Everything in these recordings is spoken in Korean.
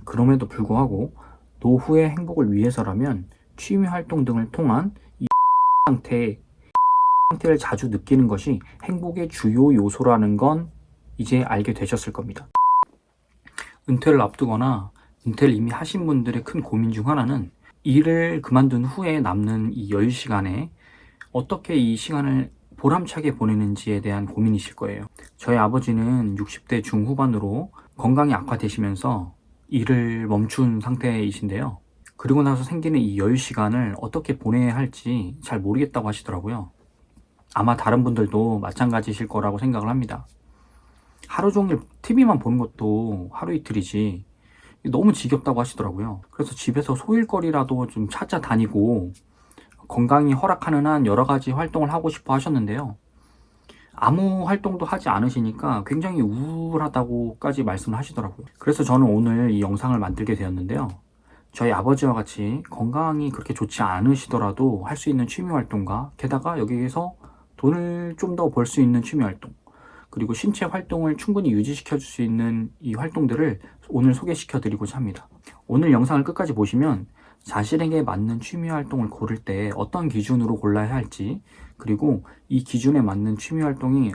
그럼에도 불구하고 노후의 행복을 위해서라면 취미 활동 등을 통한 이 상태를 자주 느끼는 것이 행복의 주요 요소라는 건 이제 알게 되셨을 겁니다. 은퇴를 앞두거나 은퇴를 이미 하신 분들의 큰 고민 중 하나는 일을 그만둔 후에 남는 이 여유 시간에 어떻게 이 시간을 보람차게 보내는지에 대한 고민이실 거예요. 저희 아버지는 60대 중후반으로 건강이 악화되시면서 일을 멈춘 상태이신데요. 그리고 나서 생기는 이 여유 시간을 어떻게 보내야 할지 잘 모르겠다고 하시더라고요. 아마 다른 분들도 마찬가지실 거라고 생각을 합니다. 하루 종일 TV만 보는 것도 하루 이틀이지 너무 지겹다고 하시더라고요. 그래서 집에서 소일거리라도 좀 찾아다니고 건강이 허락하는 한 여러 가지 활동을 하고 싶어 하셨는데요. 아무 활동도 하지 않으시니까 굉장히 우울하다고까지 말씀을 하시더라고요. 그래서 저는 오늘 이 영상을 만들게 되었는데요. 저희 아버지와 같이 건강이 그렇게 좋지 않으시더라도 할 수 있는 취미 활동과 게다가 여기에서 돈을 좀 더 벌 수 있는 취미 활동, 그리고 신체 활동을 충분히 유지시켜 줄 수 있는 이 활동들을 오늘 소개시켜 드리고자 합니다. 오늘 영상을 끝까지 보시면 자신에게 맞는 취미 활동을 고를 때 어떤 기준으로 골라야 할지, 그리고 이 기준에 맞는 취미 활동이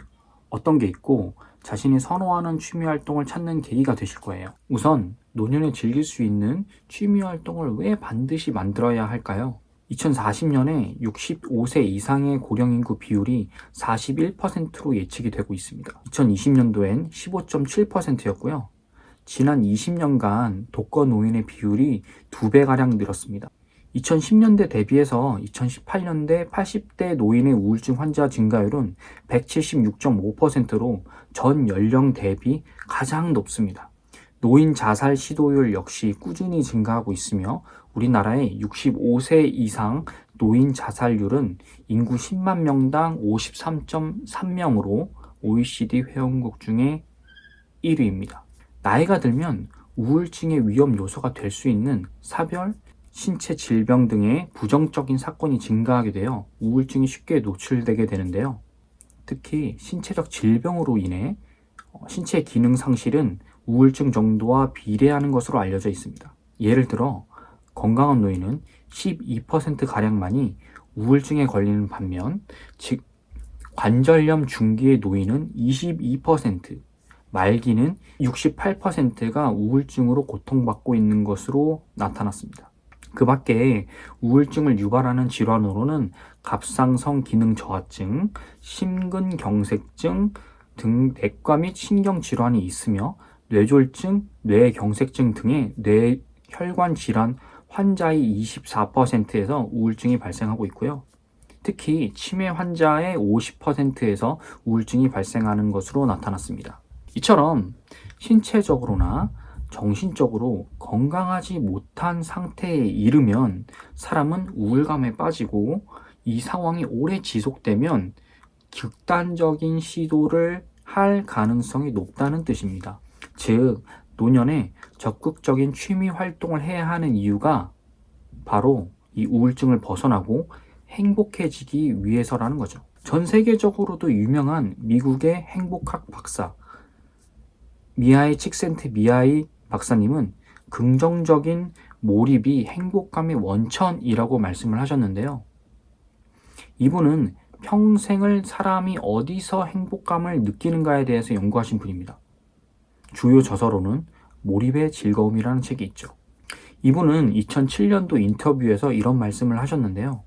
어떤 게 있고 자신이 선호하는 취미 활동을 찾는 계기가 되실 거예요. 우선 노년에 즐길 수 있는 취미 활동을 왜 반드시 만들어야 할까요? 2040년에 65세 이상의 고령 인구 비율이 41%로 예측이 되고 있습니다. 2020년도엔 15.7%였고요. 지난 20년간 독거 노인의 비율이 2배가량 늘었습니다. 2010년대 대비해서 2018년대 80대 노인의 우울증 환자 증가율은 176.5%로 전 연령 대비 가장 높습니다. 노인 자살 시도율 역시 꾸준히 증가하고 있으며 우리나라의 65세 이상 노인 자살률은 인구 10만 명당 53.3명으로 OECD 회원국 중에 1위입니다. 나이가 들면 우울증의 위험 요소가 될 수 있는 사별, 신체 질병 등의 부정적인 사건이 증가하게 되어 우울증이 쉽게 노출되게 되는데요. 특히 신체적 질병으로 인해 신체 기능 상실은 우울증 정도와 비례하는 것으로 알려져 있습니다. 예를 들어 건강한 노인은 12%가량만이 우울증에 걸리는 반면 즉 관절염 중기의 노인은 22%, 말기는 68%가 우울증으로 고통받고 있는 것으로 나타났습니다. 그 밖에 우울증을 유발하는 질환으로는 갑상선 기능 저하증, 심근경색증 등 내과 및 신경질환이 있으며 뇌졸중, 뇌경색증 등의 뇌혈관 질환 환자의 24%에서 우울증이 발생하고 있고요. 특히 치매 환자의 50%에서 우울증이 발생하는 것으로 나타났습니다. 이처럼 신체적으로나 정신적으로 건강하지 못한 상태에 이르면 사람은 우울감에 빠지고 이 상황이 오래 지속되면 극단적인 시도를 할 가능성이 높다는 뜻입니다. 즉, 노년에 적극적인 취미 활동을 해야 하는 이유가 바로 이 우울증을 벗어나고 행복해지기 위해서라는 거죠. 전 세계적으로도 유명한 미국의 행복학 박사 미하이 칙센트미하이 박사님은 긍정적인 몰입이 행복감의 원천이라고 말씀을 하셨는데요. 이분은 평생을 사람이 어디서 행복감을 느끼는가에 대해서 연구하신 분입니다. 주요 저서로는 몰입의 즐거움이라는 책이 있죠. 이분은 2007년도 인터뷰에서 이런 말씀을 하셨는데요.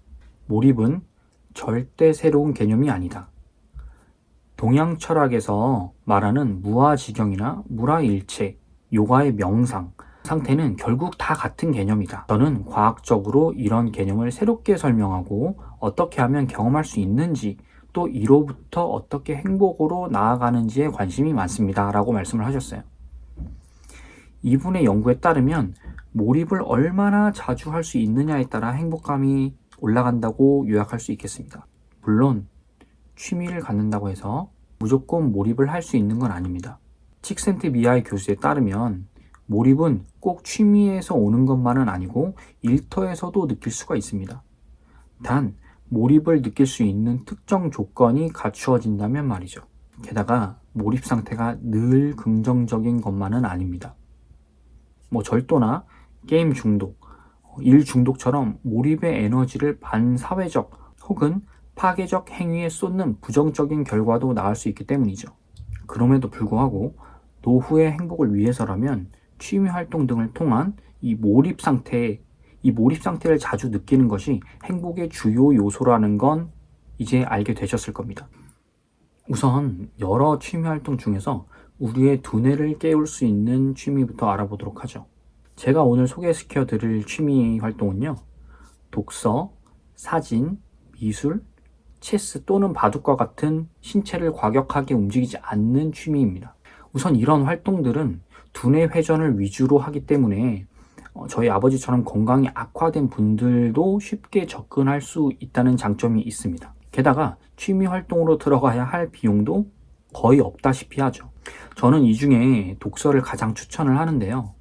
몰입은 절대 새로운 개념이 아니다. 동양 철학에서 말하는 무아지경이나 무라일체, 요가의 명상 상태는 결국 다 같은 개념이다. 저는 과학적으로 이런 개념을 새롭게 설명하고 어떻게 하면 경험할 수 있는지 또 이로부터 어떻게 행복으로 나아가는지에 관심이 많습니다. 라고 말씀을 하셨어요. 이분의 연구에 따르면 몰입을 얼마나 자주 할 수 있느냐에 따라 행복감이 올라간다고 요약할 수 있겠습니다. 물론 취미를 갖는다고 해서 무조건 몰입을 할 수 있는 건 아닙니다. 칙센트미하이 교수에 따르면 몰입은 꼭 취미에서 오는 것만은 아니고 일터에서도 느낄 수가 있습니다. 단 몰입을 느낄 수 있는 특정 조건이 갖추어진다면 말이죠. 게다가 몰입 상태가 늘 긍정적인 것만은 아닙니다. 뭐 절도나 게임 중독, 일 중독처럼 몰입의 에너지를 반사회적 혹은 파괴적 행위에 쏟는 부정적인 결과도 나올 수 있기 때문이죠. 그럼에도 불구하고 노후의 행복을 위해서라면 취미 활동 등을 통한 이 몰입 상태를 자주 느끼는 것이 행복의 주요 요소라는 건 이제 알게 되셨을 겁니다. 우선 여러 취미 활동 중에서 우리의 두뇌를 깨울 수 있는 취미부터 알아보도록 하죠. 제가 오늘 소개시켜 드릴 취미 활동은요, 독서, 사진, 미술, 체스 또는 바둑과 같은 신체를 과격하게 움직이지 않는 취미입니다. 우선 이런 활동들은 두뇌 회전을 위주로 하기 때문에 저희 아버지처럼 건강이 악화된 분들도 쉽게 접근할 수 있다는 장점이 있습니다. 게다가 취미 활동으로 들어가야 할 비용도 거의 없다시피 하죠. 저는 이 중에 독서를 가장 추천을 하는데요.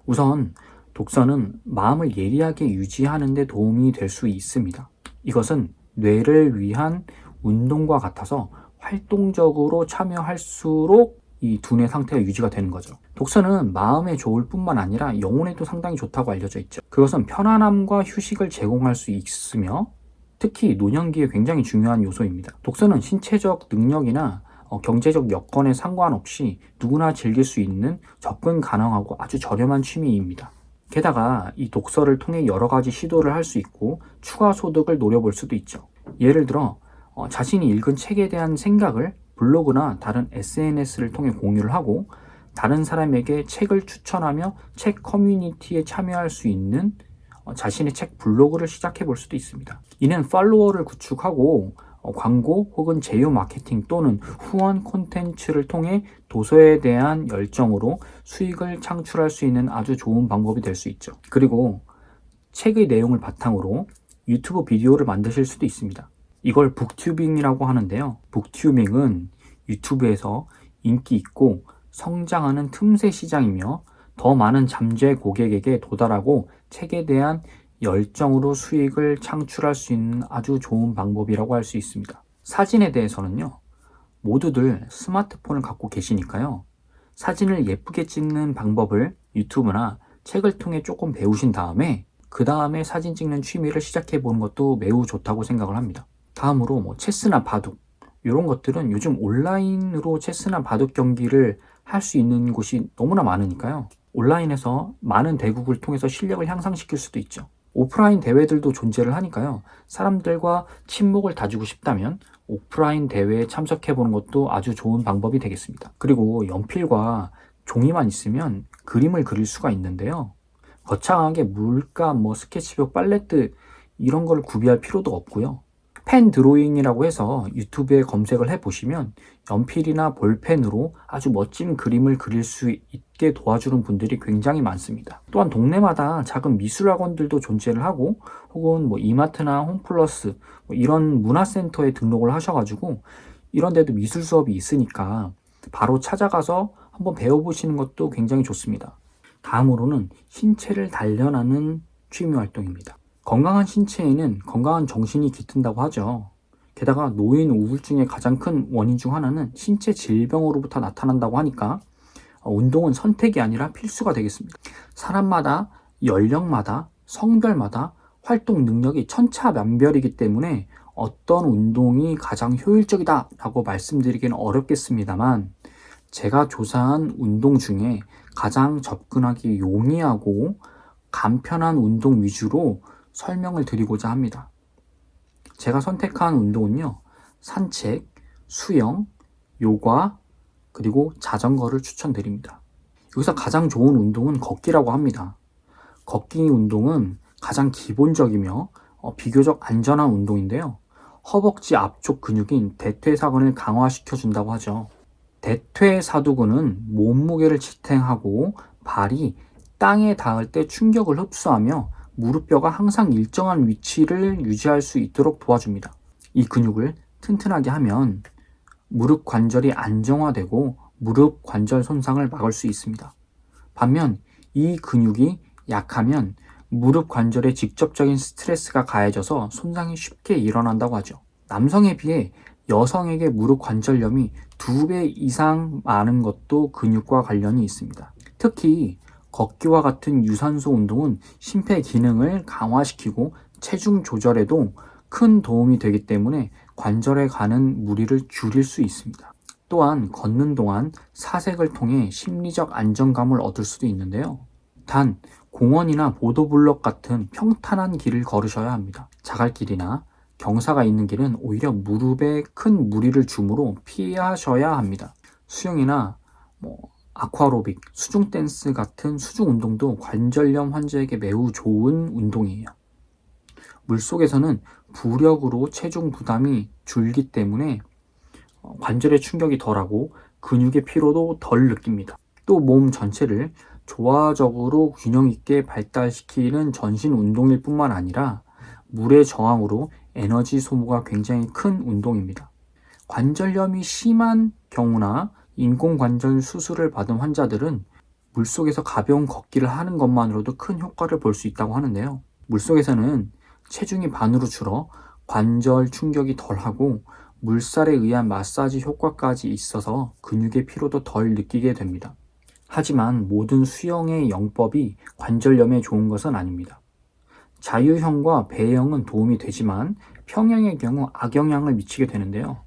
우선 독서는 마음을 예리하게 유지하는 데 도움이 될 수 있습니다. 이것은 뇌를 위한 운동과 같아서 활동적으로 참여할수록 이 두뇌 상태가 유지가 되는 거죠. 독서는 마음에 좋을 뿐만 아니라 영혼에도 상당히 좋다고 알려져 있죠. 그것은 편안함과 휴식을 제공할 수 있으며 특히 노년기에 굉장히 중요한 요소입니다. 독서는 신체적 능력이나 경제적 여건에 상관없이 누구나 즐길 수 있는 접근 가능하고 아주 저렴한 취미입니다. 게다가 이 독서를 통해 여러 가지 시도를 할 수 있고 추가 소득을 노려볼 수도 있죠. 예를 들어 자신이 읽은 책에 대한 생각을 블로그나 다른 SNS를 통해 공유를 하고 다른 사람에게 책을 추천하며 책 커뮤니티에 참여할 수 있는 자신의 책 블로그를 시작해 볼 수도 있습니다. 이는 팔로워를 구축하고 광고 혹은 제휴 마케팅 또는 후원 콘텐츠를 통해 도서에 대한 열정으로 수익을 창출할 수 있는 아주 좋은 방법이 될 수 있죠. 그리고 책의 내용을 바탕으로 유튜브 비디오를 만드실 수도 있습니다. 이걸 북튜빙이라고 하는데요. 북튜빙은 유튜브에서 인기 있고 성장하는 틈새 시장이며 더 많은 잠재 고객에게 도달하고 책에 대한 열정으로 수익을 창출할 수 있는 아주 좋은 방법이라고 할 수 있습니다. 사진에 대해서는요, 모두들 스마트폰을 갖고 계시니까요, 사진을 예쁘게 찍는 방법을 유튜브나 책을 통해 조금 배우신 다음에 그 다음에 사진 찍는 취미를 시작해 보는 것도 매우 좋다고 생각을 합니다. 다음으로 뭐 체스나 바둑 이런 것들은 요즘 온라인으로 체스나 바둑 경기를 할 수 있는 곳이 너무나 많으니까요. 온라인에서 많은 대국을 통해서 실력을 향상시킬 수도 있죠. 오프라인 대회들도 존재를 하니까요. 사람들과 친목을 다지고 싶다면 오프라인 대회에 참석해 보는 것도 아주 좋은 방법이 되겠습니다. 그리고 연필과 종이만 있으면 그림을 그릴 수가 있는데요. 거창하게 물감, 스케치북, 팔레트 이런 걸 구비할 필요도 없고요. 펜 드로잉이라고 해서 유튜브에 검색을 해보시면 연필이나 볼펜으로 아주 멋진 그림을 그릴 수 있게 도와주는 분들이 굉장히 많습니다. 또한 동네마다 작은 미술학원들도 존재를 하고 혹은 이마트나 홈플러스 이런 문화센터에 등록을 하셔가지고 이런 데도 미술 수업이 있으니까 바로 찾아가서 한번 배워보시는 것도 굉장히 좋습니다. 다음으로는 신체를 단련하는 취미 활동입니다. 건강한 신체에는 건강한 정신이 깃든다고 하죠. 게다가 노인 우울증의 가장 큰 원인 중 하나는 신체 질병으로부터 나타난다고 하니까 운동은 선택이 아니라 필수가 되겠습니다. 사람마다, 연령마다, 성별마다 활동 능력이 천차만별이기 때문에 어떤 운동이 가장 효율적이다라고 말씀드리기는 어렵겠습니다만 제가 조사한 운동 중에 가장 접근하기 용이하고 간편한 운동 위주로 설명을 드리고자 합니다. 제가 선택한 운동은요, 산책, 수영, 요가, 그리고 자전거를 추천드립니다. 여기서 가장 좋은 운동은 걷기라고 합니다. 걷기 운동은 가장 기본적이며 비교적 안전한 운동인데요. 허벅지 앞쪽 근육인 대퇴사근을 강화시켜준다고 하죠. 대퇴사두근은 몸무게를 지탱하고 발이 땅에 닿을 때 충격을 흡수하며 무릎뼈가 항상 일정한 위치를 유지할 수 있도록 도와줍니다. 이 근육을 튼튼하게 하면 무릎 관절이 안정화되고 무릎 관절 손상을 막을 수 있습니다. 반면 이 근육이 약하면 무릎 관절에 직접적인 스트레스가 가해져서 손상이 쉽게 일어난다고 하죠. 남성에 비해 여성에게 무릎 관절염이 2배 이상 많은 것도 근육과 관련이 있습니다. 특히 걷기와 같은 유산소 운동은 심폐 기능을 강화시키고 체중 조절에도 큰 도움이 되기 때문에 관절에 가는 무리를 줄일 수 있습니다. 또한 걷는 동안 사색을 통해 심리적 안정감을 얻을 수도 있는데요. 단, 공원이나 보도블록 같은 평탄한 길을 걸으셔야 합니다. 자갈길이나 경사가 있는 길은 오히려 무릎에 큰 무리를 주므로 피하셔야 합니다. 수영이나 아쿠아로빅, 수중 댄스 같은 수중 운동도 관절염 환자에게 매우 좋은 운동이에요. 물속에서는 부력으로 체중 부담이 줄기 때문에 관절의 충격이 덜하고 근육의 피로도 덜 느낍니다. 또 몸 전체를 조화적으로 균형 있게 발달시키는 전신 운동일 뿐만 아니라 물의 저항으로 에너지 소모가 굉장히 큰 운동입니다. 관절염이 심한 경우나 인공관절 수술을 받은 환자들은 물속에서 가벼운 걷기를 하는 것만으로도 큰 효과를 볼 수 있다고 하는데요. 물속에서는 체중이 반으로 줄어 관절 충격이 덜하고 물살에 의한 마사지 효과까지 있어서 근육의 피로도 덜 느끼게 됩니다. 하지만 모든 수영의 영법이 관절염에 좋은 것은 아닙니다. 자유형과 배영은 도움이 되지만 평영의 경우 악영향을 미치게 되는데요.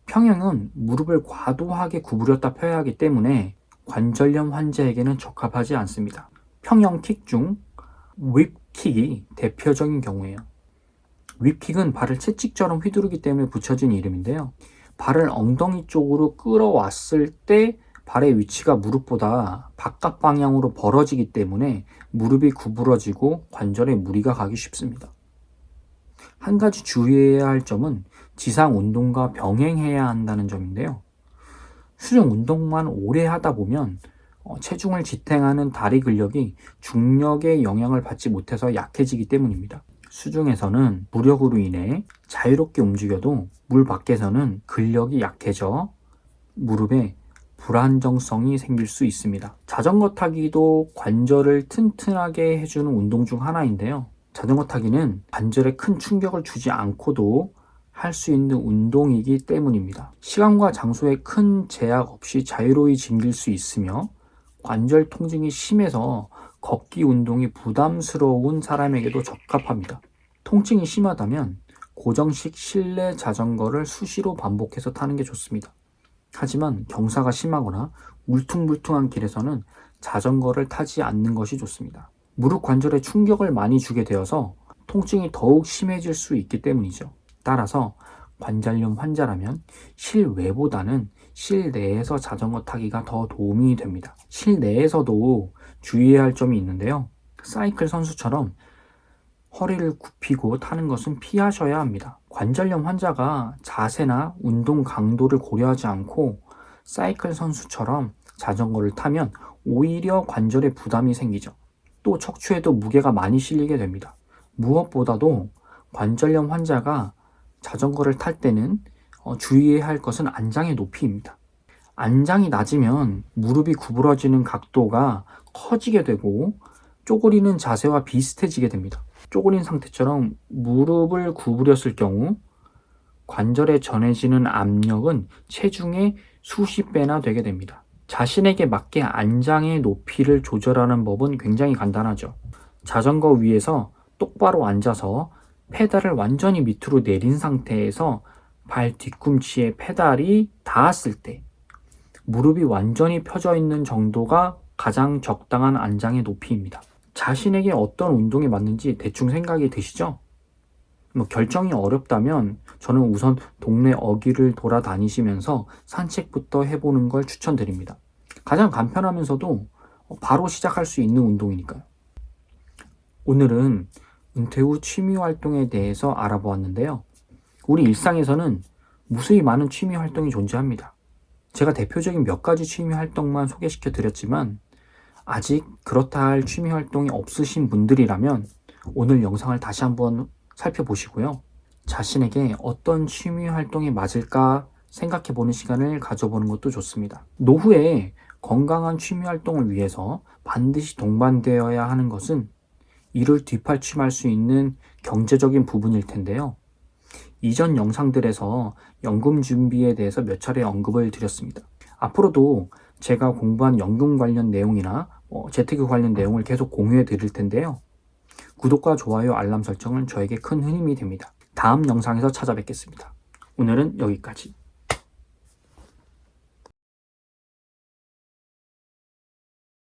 평영은 무릎을 과도하게 구부렸다 펴야 하기 때문에 관절염 환자에게는 적합하지 않습니다. 평영킥 중 윕킥이 대표적인 경우예요. 윕킥은 발을 채찍처럼 휘두르기 때문에 붙여진 이름인데요. 발을 엉덩이 쪽으로 끌어왔을 때 발의 위치가 무릎보다 바깥 방향으로 벌어지기 때문에 무릎이 구부러지고 관절에 무리가 가기 쉽습니다. 한 가지 주의해야 할 점은 지상 운동과 병행해야 한다는 점인데요. 수중 운동만 오래 하다 보면 체중을 지탱하는 다리 근력이 중력의 영향을 받지 못해서 약해지기 때문입니다. 수중에서는 무력으로 인해 자유롭게 움직여도 물 밖에서는 근력이 약해져 무릎에 불안정성이 생길 수 있습니다. 자전거 타기도 관절을 튼튼하게 해주는 운동 중 하나인데요. 자전거 타기는 관절에 큰 충격을 주지 않고도 할 수 있는 운동이기 때문입니다. 시간과 장소에 큰 제약 없이 자유로이 즐길 수 있으며 관절 통증이 심해서 걷기 운동이 부담스러운 사람에게도 적합합니다. 통증이 심하다면 고정식 실내 자전거를 수시로 반복해서 타는 게 좋습니다. 하지만 경사가 심하거나 울퉁불퉁한 길에서는 자전거를 타지 않는 것이 좋습니다. 무릎 관절에 충격을 많이 주게 되어서 통증이 더욱 심해질 수 있기 때문이죠. 따라서 관절염 환자라면 실외보다는 실내에서 자전거 타기가 더 도움이 됩니다. 실내에서도 주의해야 할 점이 있는데요. 사이클 선수처럼 허리를 굽히고 타는 것은 피하셔야 합니다. 관절염 환자가 자세나 운동 강도를 고려하지 않고 사이클 선수처럼 자전거를 타면 오히려 관절에 부담이 생기죠. 또 척추에도 무게가 많이 실리게 됩니다. 무엇보다도 관절염 환자가 자전거를 탈 때는 주의해야 할 것은 안장의 높이입니다. 안장이 낮으면 무릎이 구부러지는 각도가 커지게 되고 쪼그리는 자세와 비슷해지게 됩니다. 쪼그린 상태처럼 무릎을 구부렸을 경우 관절에 전해지는 압력은 체중의 수십 배나 되게 됩니다. 자신에게 맞게 안장의 높이를 조절하는 법은 굉장히 간단하죠. 자전거 위에서 똑바로 앉아서 페달을 완전히 밑으로 내린 상태에서 발 뒤꿈치에 페달이 닿았을 때 무릎이 완전히 펴져 있는 정도가 가장 적당한 안장의 높이입니다. 자신에게 어떤 운동이 맞는지 대충 생각이 드시죠? 결정이 어렵다면 저는 우선 동네 어귀를 돌아다니시면서 산책부터 해보는 걸 추천드립니다. 가장 간편하면서도 바로 시작할 수 있는 운동이니까요. 오늘은 은퇴 후 취미 활동에 대해서 알아보았는데요. 우리 일상에서는 무수히 많은 취미 활동이 존재합니다. 제가 대표적인 몇 가지 취미 활동만 소개시켜 드렸지만 아직 그렇다 할 취미 활동이 없으신 분들이라면 오늘 영상을 다시 한번 살펴보시고요. 자신에게 어떤 취미 활동이 맞을까 생각해 보는 시간을 가져보는 것도 좋습니다. 노후에 건강한 취미 활동을 위해서 반드시 동반되어야 하는 것은 이를 뒷받침할 수 있는 경제적인 부분일 텐데요. 이전 영상들에서 연금 준비에 대해서 몇 차례 언급을 드렸습니다. 앞으로도 제가 공부한 연금 관련 내용이나 재테크 관련 내용을 계속 공유해 드릴 텐데요. 구독과 좋아요, 알람 설정은 저에게 큰 힘이 됩니다. 다음 영상에서 찾아뵙겠습니다. 오늘은 여기까지.